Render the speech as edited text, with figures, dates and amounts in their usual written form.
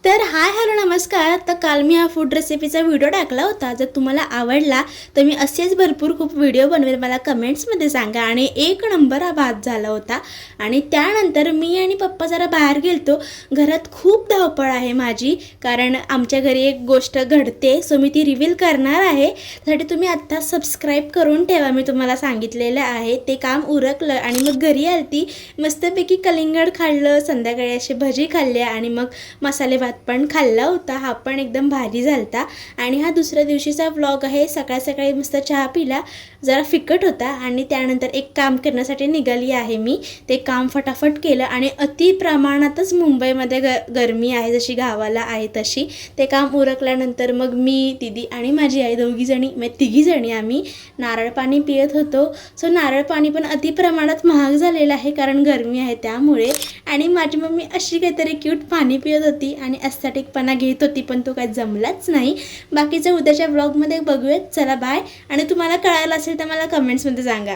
तर hi hello नमस्कार. तर काल मी हा फूड रेसिपीचा व्हिडिओ टाकला होता. जर तुम्हाला आवडला तर मी असेच भरपूर खूप व्हिडिओ बनवेल, मला कमेंट्समध्ये सांगा. आणि एक नंबर हा भात झाला होता. आणि त्यानंतर मी आणि पप्पा जरा बाहेर गेलतो. घरात खूप धावपळ आहे माझी, कारण आमच्या घरी एक गोष्ट घडते, सो मी ती रिव्हील करणार आहे. त्यासाठी तुम्ही आत्ता सबस्क्राईब करून ठेवा. मी तुम्हाला सांगितलेलं आहे ते काम उरकलं आणि मग घरी आलती. मस्तपैकी कलिंगड खाल्लं, संध्याकाळी असे भजी खाल्ले आणि मग मसाले भात पण खाल्ला होता. हा पण एकदम भारी झालता. आणि हा दुसऱ्या दिवशीचा व्लॉग आहे. सकाळ सकाळी मस्त चहा पिला, जरा फिकट होता आणि त्यानंतर एक काम करण्यासाठी निघाली आहे मी. ते काम फटाफट केलं आणि अति प्रमाणातच मुंबईमध्ये गरमी आहे, जशी गावाला आहे तशी. ते काम उरकल्यानंतर मग मी, दीदी आणि माझी आई दोघीजणी म्हणजे तिघीजणी आम्ही नारळ पाणी पित होतो. सो नारळ पाणी पण अति प्रमाणात महाग झालेलं आहे, कारण गरमी आहे त्यामुळे. आणि माझी मम्मी अशी काहीतरी क्यूट पाणी पित होती आणि एस्थेटिकपणा घेत होती, पण तो काही जमलाच नाही. बाकीचं उद्याच्या व्लॉगमध्ये बघूयात. चला बाय. आणि तुम्हाला कळायला असेल तर मला कमेंट्समध्ये सांगा.